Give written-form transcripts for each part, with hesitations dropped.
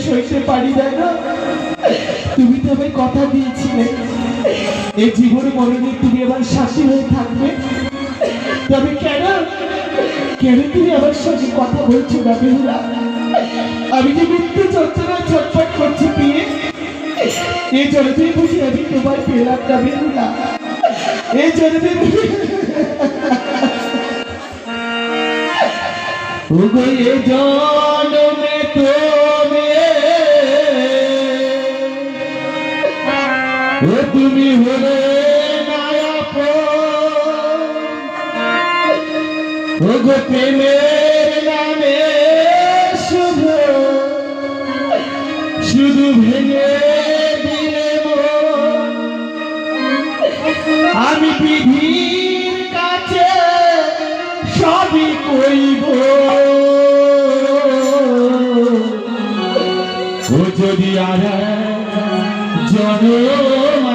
সইতে পারি না। তুমি তো আমায় কথা দিয়েছিলে এই জীবন মরণে তুমি আমার সাথী হয়ে থাকবে, তবে কেন কেন তুমি আমার সঙ্গে কথা বলছো না বেহুলা? আমি যে মৃত্যু যন্ত্রণা ছটফট করছি পেয়ে, এই জন্মে বুঝি আমি তোমার পেলাম না বেহুলা, এই জন্মে বুঝি এ জন্মে তুমি হলে গো প্রেমের নামে শুধু শুধু ভেঙে দিলে আমি বিধির কাছে সবই কইব, ও যদি আর জনম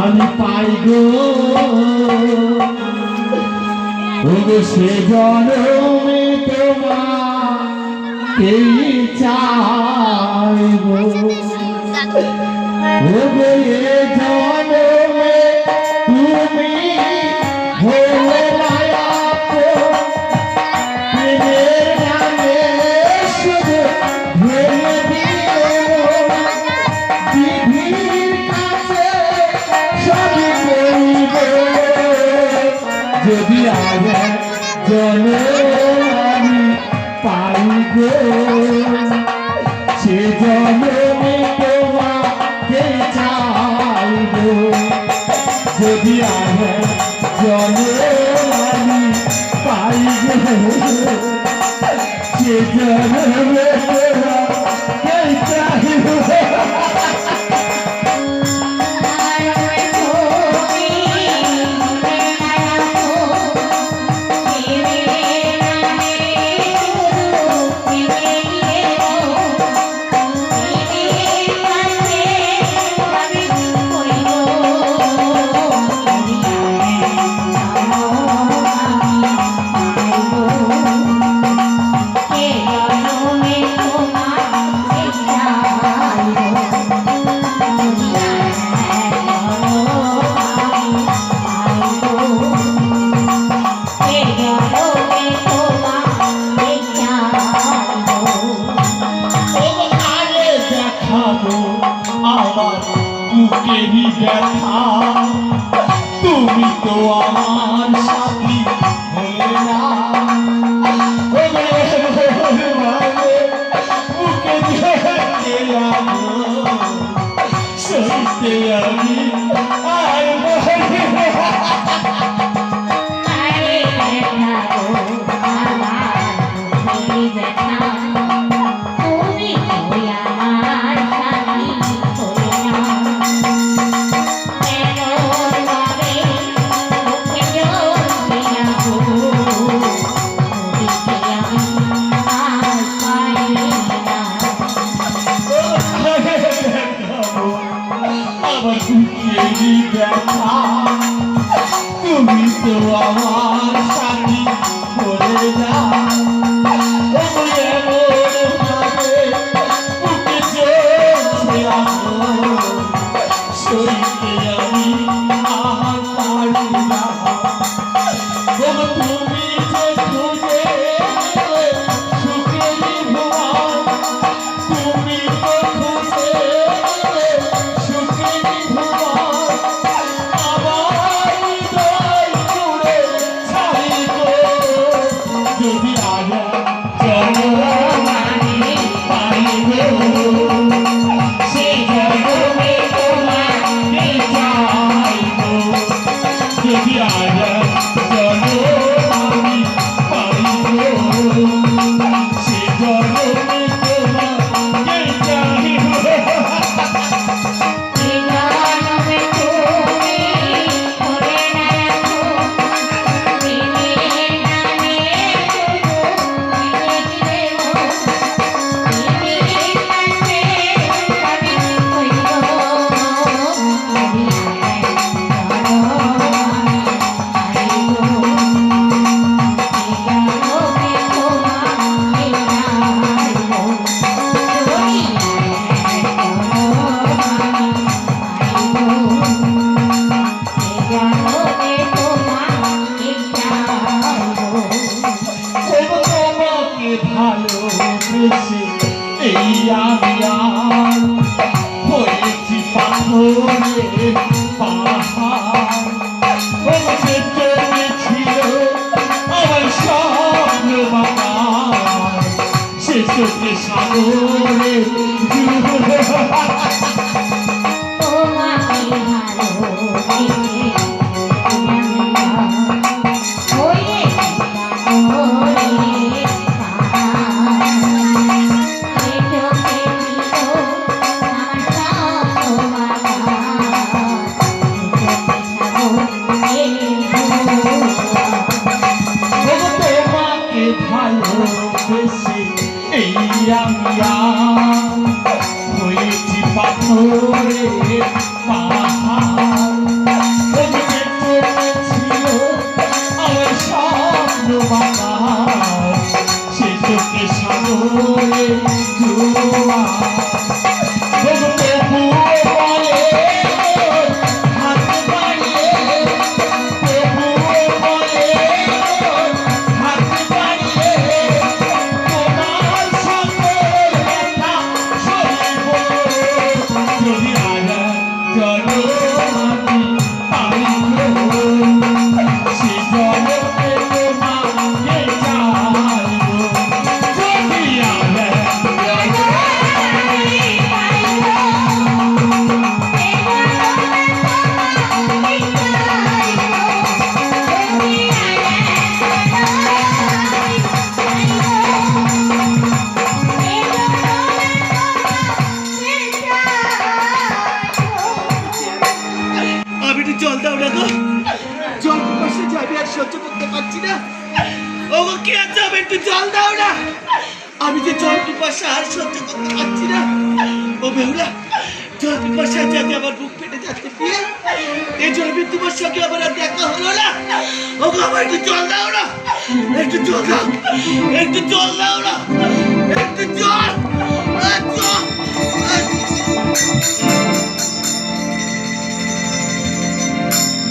আমি পাই গো, সে জনমে তোমাকে চাইব, এ জনমে তুমি হলে প্রেমের নামে শুধু ভেঙে দিও, বিধির কাছে সবই করিব, যদি আগে জনম আমি পাই গো, সে জনমে তোমাকে চাইব, যদি আগে জনম আমি পাই গো, সে জনমে তোমাকে চাইব। তুমি তো আমার সাথী হলে না, মুখে সইতে আমি আর তুমি তো আমার সাথী বলে যা, সইতে আমি আর পারি না, তুমি যে খুঁজে সুখেরই ভুবন, তুমি তো খুঁজে সুখেরই ভুবন, যদি আগে জনম আমি পাই গো, সে জনমে তোমাকে পাহাড় ওকে চলেছিল আমার স্বপ্ন বাবা সে চোখে সাগরে ভালোবেসে এই রামিয়া হয়েছি পাথরে পাহাড় ওকে চলেছিল আমার স্বপ্ন বাবা সে চোখে সাগরে জোয়া জল দাও না গো জল পাশে যাবে আর সহ্য করতে পারছি না ওগো কি আছে আমি একটু জল দাও না আমি যে জল পিপাসা আর সহ্য করতে পারছি না ও বেহুলা জল পিপাসা যাতে আমার বুক ফেটে যাচ্ছে দিয়ে এই জন্য তোমার সঙ্গে আমার আর দেখা হলো না ওগো আমার একটু জল দাও না একটু জল দাও একটু জল দাও না একটু জল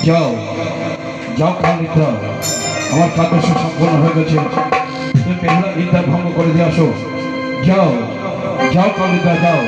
যাও যাও খালিদ আমার কাজ সম্পূর্ণ হয়ে গেছে তুমি বেহুলা নিন্দা ভঙ্গ করে দিয়ে আসো যাও যাও খালিদ যাও